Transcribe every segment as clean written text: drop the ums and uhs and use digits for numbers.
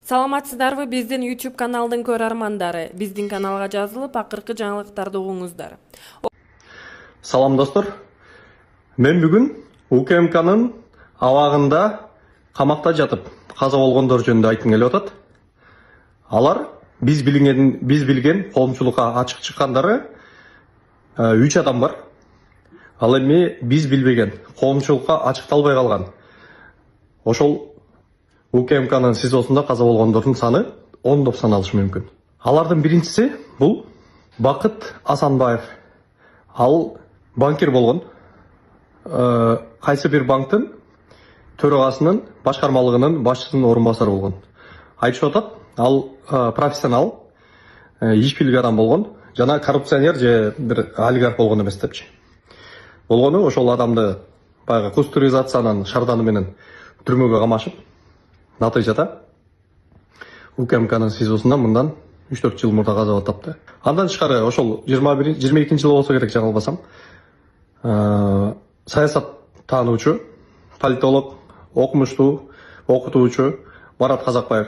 Саламатсыздарбы биздин YouTube каналдын көрөрмандары. Биздин каналга жазылып, акыркы жаңылыктарды угуңуздар. Салам достор. Мен бүгүн УКМКнын абагында камакта жатып каза болгондор жөнүндө айткым келип атат. Алар биз билген коомчулукка ачык чыккандары 3 адам бар. Ал эми биз билбеген коомчулукка ачыкталбай калган. Ошол УКМКнын СИЗОсунда каза болгондордун саны 10 деп саналышы мүмкүн. Алардын биринчиси бул Бакыт Асанбаев. Ал банкир болгон. Кайсы бир банктын төрагасынын башкармалыгынын башчысынын орун басары болгон. Айтышып атат, ал профессионал, иш билген адам болгон, жана коррупционер же бир олигарх болгон эмес депчи. Болгону ошол адамды баягы кустуризациянын шарданы менен түрмөгө камашып, натыйжада УКМКнын СИЗОсунда мындан 3-4 жыл мурда каза тапты. Андан тышкары ошол 22 жыл болсо керек, жаңылбасам. Саясат таануучу, политолог, окумуштуу, окутуучу Марат Казакбаев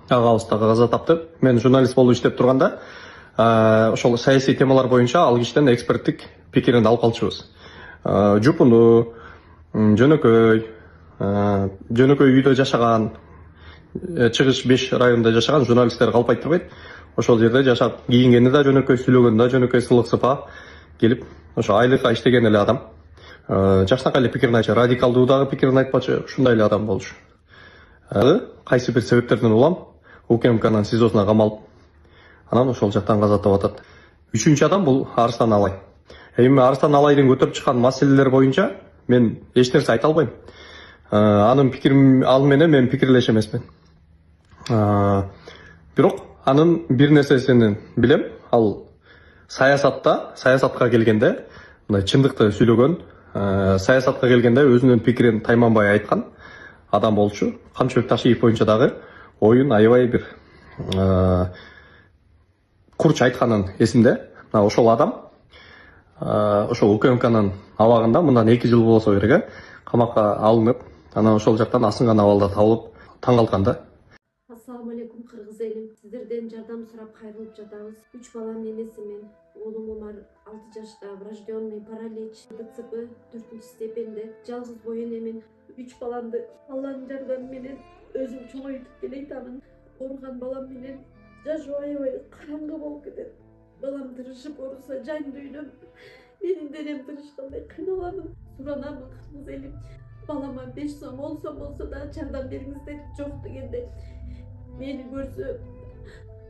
агабызда каза тапты. Мен журналист болуп иштеп турганда, ошол саясий темалар боюнча ал кишиден эксперттик пикирин алып калчубуз. Жупуну, жөнөкөй үйдө жашаган, Чыгыш 5 районунда жашаган журналисттер калп айтырбайт. Ошол жерде жашап, кийингени да жөнөкөй, сүйлөгөнү да жөнөкөй, сылык сыпа келип, ошо айлыкка иштеген эле адам. Жакшынакай эле пикирин айтчу, радикалдуу дагы пикирин айтпачу, ушундай эле адам болчу. Кайсы бир себептерден улам УКМКнын СИЗОсуна камалып, анан ошол жактан каза таап атат. Үчүнчү адам бул Арыстан Алай. Эми Арыстан Алайдын көтөрүп чыккан маселелер боюнча мен эч нерсе айта албайм. Анын пикирин ал менен мен пикирлеш эмесмин. Бирок анын бир нерсесин билем, ал саясатка келгенде мындай чындыкты сүйлөгөн, саясатка келгенде өзүнүн пикирин тайманбай айткан адам болчу. Камчыбек Ташиев боюнча дагы оюн аябай бир курч айтканын эсимде. Ошол адам ошол УКМКнын абагында мындан 2 жыл болсо керек, камакка алынып, анан ошол жактан асынган абалда табылып, таң калган да. Ассаламу алейкум кыргыз элим. Сиздерден жардам сурап кайрылып жатабыз. 3 баланын энесимин. Оğlum Umar 6 жашта, врожденный паралич, ДЦП 4 степенде. Жалгыз боюн эмин. 3 баламды Алланын жардамы менен өзүм чоңойтуп келейтамын. Ооруган балам менен жашоо аябай караңгы болуп кетет. Балам тырышып ооруса жан дүйнөм, менин денем тырышкандай кыйналамын. Суранамын кыргыз элим. Балама 5 сом 10 сом болсо да жардам бериңиздер. Жок дегенде мени көрсө,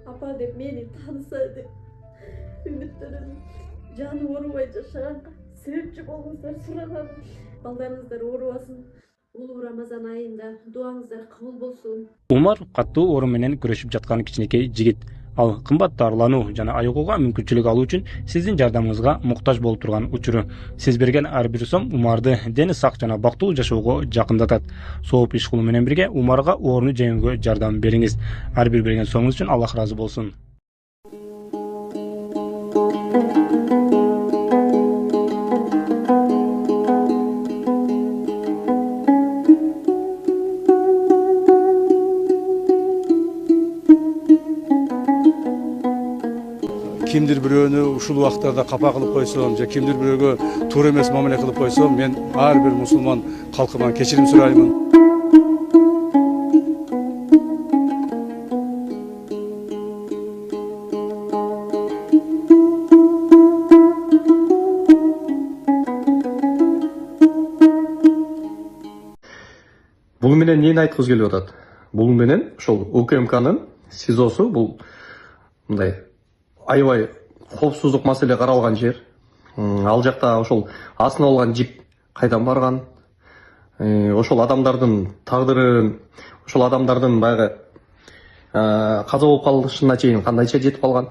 апа деп мени тааныса деп үмүттөнөм. Жаны оорубай жашаганга себепчи болуңуздар суранам. Балдарыңыздар оорубасын. Улуу Рамазан айында дуаңыздар кабыл болсун. Умар каттуу оору менен күрөшүп жаткан кичинекей жигит. Ал кымбат дарылануу жана айыгууга мүмкүнчүлүк алуу үчүн сиздин жардамыңызга муктаж болуп турган учуру. Сиз берген ар бир сом Умарды дени сак жана бактылуу жашоого жакындатат. Сооп иш кылуу менен бирге Умарга ооруну жеңүүгө жардам бериңиз. Ар бир берген сомуңуз үчүн Аллах ыраазы болсун. Kimdir bирөөнү ушул убактарда капа кылып койсом, же кимдир бирөөгө туура эмес мамиле кылып койсом, мен ар бир мусулман калкыман кечирим сураймын. Бул менен эмнени айткыбыз келип атат? Бул менен ошол УКМКнын СИЗОсу бул мындай аябай коопсуздук маселе каралган жер. Ал жакта ошол астына алган жип кайдан барган? Ошол адамдардын тагдырын, ошол адамдардын баягы каза болуп калышына чейин кандайча жетип калган?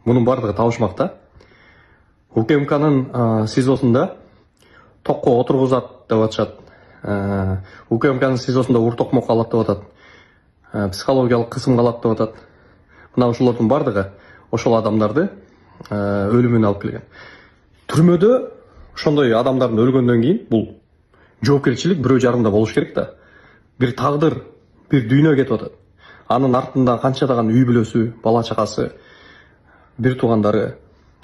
Мунун бардыгы табышмак да. УКМКнын СИЗОсунда токко отургузат деп атышат. УКМКнын СИЗОсунда уртокмок алат деп атат. Психологиялык кысым алат деп атат. Мына ушулордун бардыгы ошол адамдарды өлүмүнө алып келген. Түрмөдө ошондой адамдардын өлгөндөн кийин бул жоопкерчилик бирөө жагында болуш керек да. Бир тагдыр, бир дүйнө кетип атат. анын артында канчадаган үй бүлөсү, бала чакасы, бир туугандары,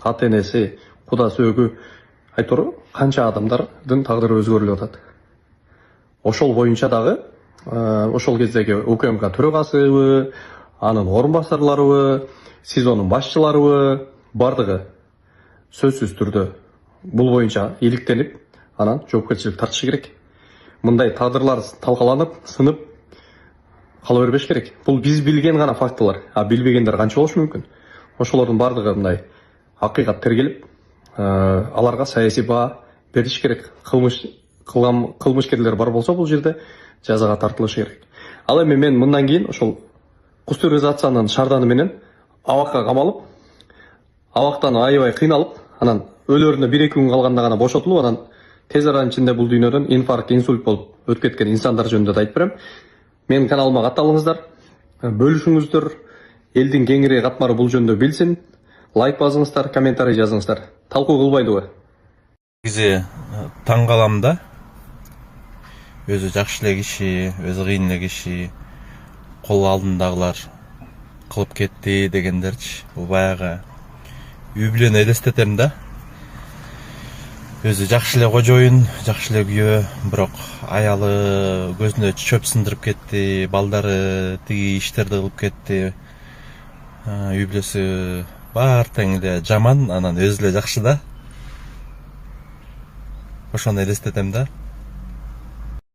ата энеси, куда сөөгү, айтор канча адамдардын тагдыры өзгөрүлүп атат. Ошол боюнча дагы ошол кездеги УКМК төрагасыбы, анын орун басарларыбы, СИЗОнун башчыларыбы бардыгы сөзсүз түрдө бул боюнча иликтенип, анан жоопкерчилик тартышы керек. Мындай тагдырлар талкаланып, сынып кала бербеш керек. Бул биз билген гана фактылар, а билбегендер канча болушу мүмкүн? Ошолордун бардыгы мындай акыйкат тергелип, аларга саясий баа бериш керек. Кылмышкерлер бар болсо бул жерде жазага тартылышы керек. Ал эми мен мындан кийин ошол кустуризациянын шарданы менен абакка камалып, абактан аябай кыйналып, анан өлөрүнө 1-2 күн калганда гана бошотулуп, анан тез аранын ичинде бул дүйнөдөн инфаркт, инсульт болуп өтүп кеткен инсандар жөнүндө да айтып берем. Менин каналыма катталыңыздар, бөлүшүңүздөр, элдин кеңири катмары бул жөнүндө билсин, лайк басыңыздар, комментарий жазыңыздар. Талкуу кылбайлыбы? Негизи таң калам да. Өзү жакшы эле киши, өзү кыйын эле киши, кол алдындагылар кылып кетти дегендерчи. Бул баягы үй бүлөнү элестетем да. Өзү жакшы эле кожоюн, жакшы эле күйөө, бирок аялы көзүнө чөп сындырып кетти, балдары тиги иштерди кылып кетти. Үй бүлөсү баары тең эле жаман, анан өзү эле жакшы да. Ошону элестетем да.